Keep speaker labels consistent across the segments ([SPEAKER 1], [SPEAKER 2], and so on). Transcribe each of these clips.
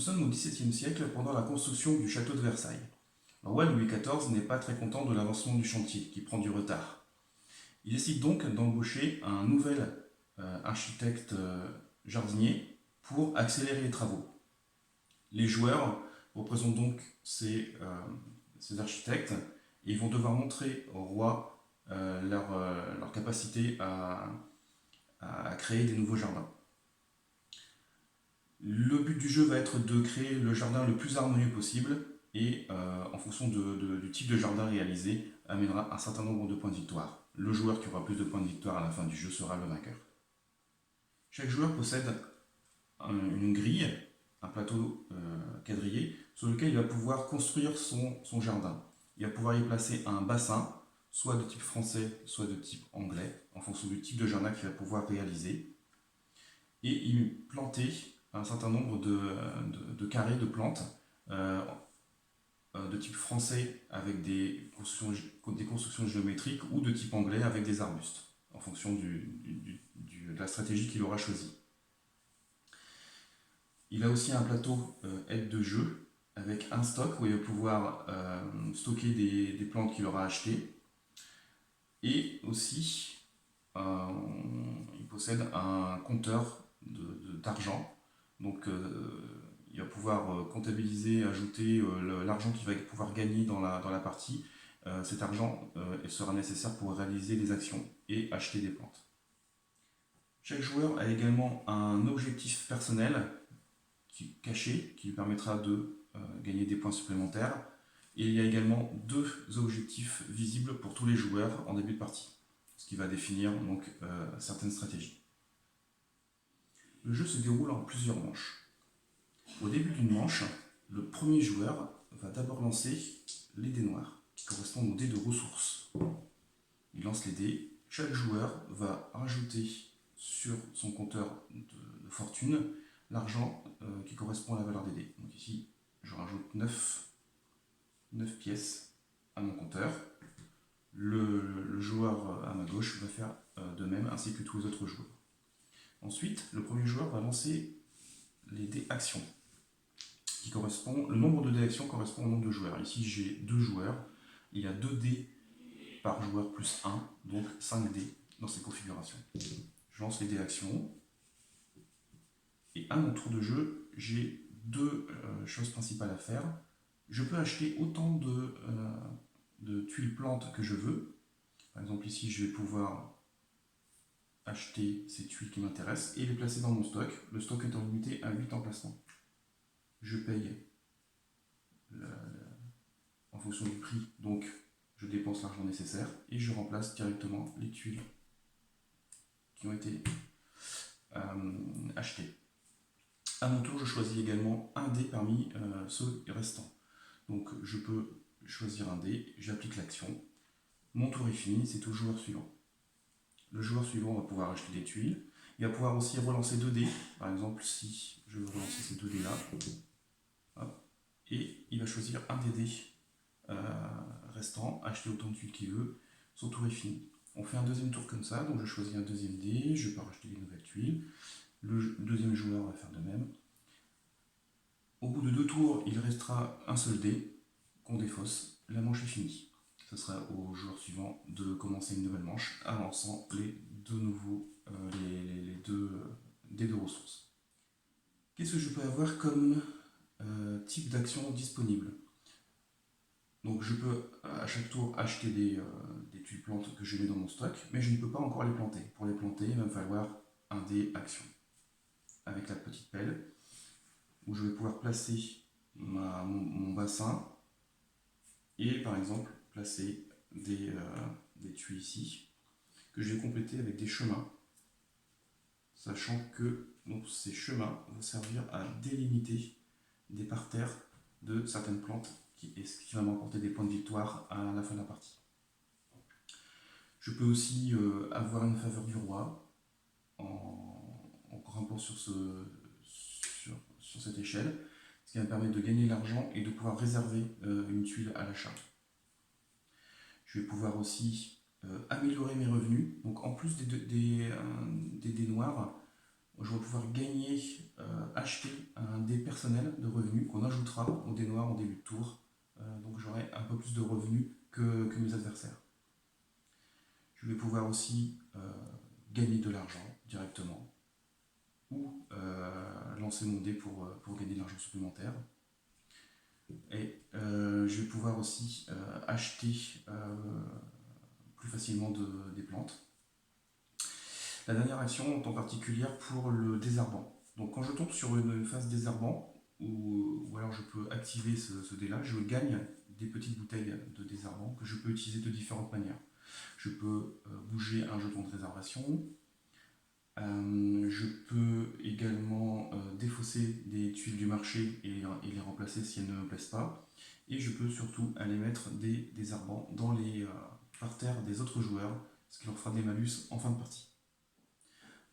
[SPEAKER 1] sommes au XVIIe siècle pendant la construction du château de Versailles. Le roi Louis XIV n'est pas très content de l'avancement du chantier, qui prend du retard. Il décide donc d'embaucher un nouvel architecte jardinier pour accélérer les travaux. Les joueurs représentent donc ces architectes et ils vont devoir montrer au roi leur capacité à créer des nouveaux jardins. Le but du jeu va être de créer le jardin le plus harmonieux possible et en fonction du type de jardin réalisé, amènera un certain nombre de points de victoire. Le joueur qui aura plus de points de victoire à la fin du jeu sera le vainqueur. Chaque joueur possède une grille, un plateau quadrillé, sur lequel il va pouvoir construire son jardin. Il va pouvoir y placer un bassin, soit de type français, soit de type anglais, en fonction du type de jardin qu'il va pouvoir réaliser, et y planter un certain nombre de carrés de plantes de type français avec des constructions géométriques ou de type anglais avec des arbustes, en fonction de la stratégie qu'il aura choisie. Il a aussi un plateau aide de jeu avec un stock où il va pouvoir stocker des plantes qu'il aura achetées. Et aussi, il possède un compteur d'argent. Donc, il va pouvoir comptabiliser, ajouter l'argent qu'il va pouvoir gagner dans la partie. Cet argent sera nécessaire pour réaliser des actions et acheter des plantes. Chaque joueur a également un objectif personnel caché qui lui permettra de gagner des points supplémentaires. Et il y a également 2 objectifs visibles pour tous les joueurs en début de partie, ce qui va définir donc certaines stratégies. Le jeu se déroule en plusieurs manches. Au début d'une manche, le premier joueur va d'abord lancer les dés noirs, qui correspondent aux dés de ressources. Il lance les dés, chaque joueur va rajouter sur son compteur de fortune l'argent qui correspond à la valeur des dés. Donc ici, je rajoute 9 pièces à mon compteur. Le joueur à ma gauche va faire de même, ainsi que tous les autres joueurs. Ensuite, le premier joueur va lancer les dés actions. Le nombre de dés actions correspond au nombre de joueurs. Ici, j'ai 2 joueurs. Il y a 2 dés par joueur plus 1, donc 5 dés dans cette configuration. Je lance les dés actions. Et à mon tour de jeu, j'ai 2 choses principales à faire. Je peux acheter autant de tuiles plantes que je veux. Par exemple, ici, je vais pouvoir acheter ces tuiles qui m'intéressent et les placer dans mon stock. Le stock étant limité à 8 emplacements. Je paye en fonction du prix, donc je dépense l'argent nécessaire et je remplace directement les tuiles qui ont été achetées. À mon tour, je choisis également un dé parmi ceux restants. Donc je peux choisir un dé, j'applique l'action. Mon tour est fini, c'est au joueur suivant. Le joueur suivant va pouvoir acheter des tuiles. Il va pouvoir aussi relancer 2 dés. Par exemple, si je veux relancer ces 2 dés là, et il va choisir un des dés restants, acheter autant de tuiles qu'il veut. Son tour est fini. On fait un deuxième tour comme ça, donc je choisis un deuxième dé, je peux racheter des nouvelles tuiles. Le deuxième joueur va faire de même. Au bout de 2 tours, il restera un seul dé qu'on défausse. La manche est finie. Ce sera au joueur suivant de commencer une nouvelle manche, avançant les 2 dés de ressources. Qu'est-ce que je peux avoir comme type d'action disponible? Donc je peux à chaque tour acheter des tuiles plantes que je mets dans mon stock, mais je ne peux pas encore les planter. Pour les planter, il va me falloir un dé action. Avec la petite pelle, où je vais pouvoir placer mon bassin et par exemple placer des tuiles ici, que je vais compléter avec des chemins, sachant que donc, ces chemins vont servir à délimiter des parterres de certaines plantes qui va m'apporter des points de victoire à la fin de la partie. Je peux aussi avoir une faveur du roi en grimpant sur cette échelle, ce qui va me permettre de gagner de l'argent et de pouvoir réserver une tuile à l'achat. Je vais pouvoir aussi améliorer mes revenus. Donc en plus des dés noirs, je vais pouvoir gagner, acheter un dé personnel de revenus qu'on ajoutera au dé noir en début de tour. Donc j'aurai un peu plus de revenus que mes adversaires. Je vais pouvoir aussi gagner de l'argent directement ou lancer mon dé pour gagner de l'argent supplémentaire. Et je vais pouvoir aussi acheter plus facilement des plantes. La dernière action en particulière pour le désherbant. Donc quand je tombe sur une phase désherbant, ou alors je peux activer ce dé-là, je gagne des petites bouteilles de désherbant que je peux utiliser de différentes manières. Je peux bouger un jeton de réservation, je peux également défausser des tuiles du marché et les remplacer si elles ne me plaisent pas. Et je peux surtout aller mettre des désherbants dans les parterres des autres joueurs, ce qui leur fera des malus en fin de partie.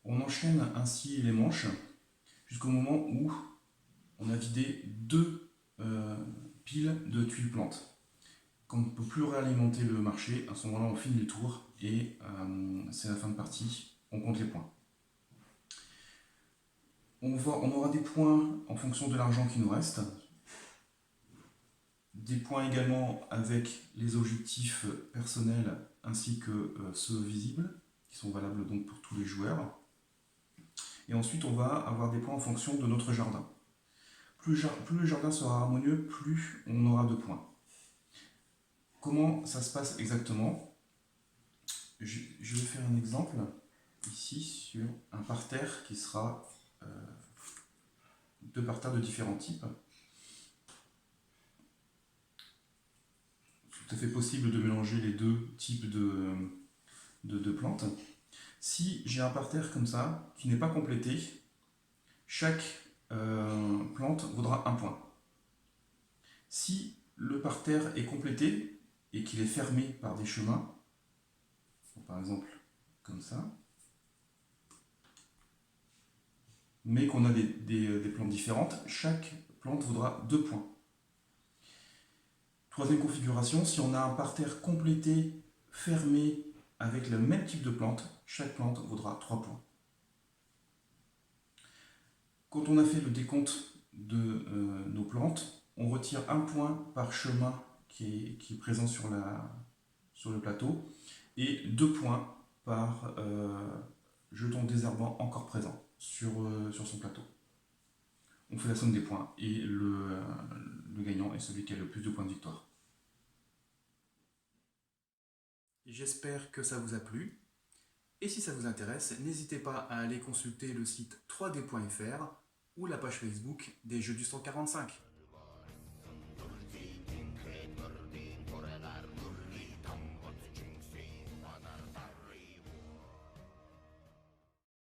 [SPEAKER 1] On enchaîne ainsi les manches jusqu'au moment où on a vidé 2 piles de tuiles plantes. Quand on ne peut plus réalimenter le marché, à ce moment-là on finit le tour et c'est la fin de partie, on compte les points. On aura des points en fonction de l'argent qui nous reste, des points également avec les objectifs personnels ainsi que ceux visibles, qui sont valables donc pour tous les joueurs. Et ensuite on va avoir des points en fonction de notre jardin. Plus le jardin sera harmonieux, plus on aura de points. Comment ça se passe exactement? Je vais faire un exemple ici sur un parterre qui sera deux parterres de différents types. C'est tout à fait possible de mélanger les deux types de plantes. Si j'ai un parterre comme ça, qui n'est pas complété, chaque plante vaudra un point. Si le parterre est complété et qu'il est fermé par des chemins, par exemple comme ça, mais qu'on a des plantes différentes, chaque plante vaudra 2 points. Troisième configuration, si on a un parterre complété, fermé, avec le même type de plante, chaque plante vaudra 3 points. Quand on a fait le décompte de nos plantes, on retire 1 point par chemin qui est présent sur le plateau et 2 points par jeton désherbant encore présent sur son plateau. On fait la somme des points et le gagnant est celui qui a le plus de points de victoire. J'espère que ça vous a plu. Et si ça vous intéresse, n'hésitez pas à aller consulter le site 3d.fr ou la page Facebook des Jeux du 145.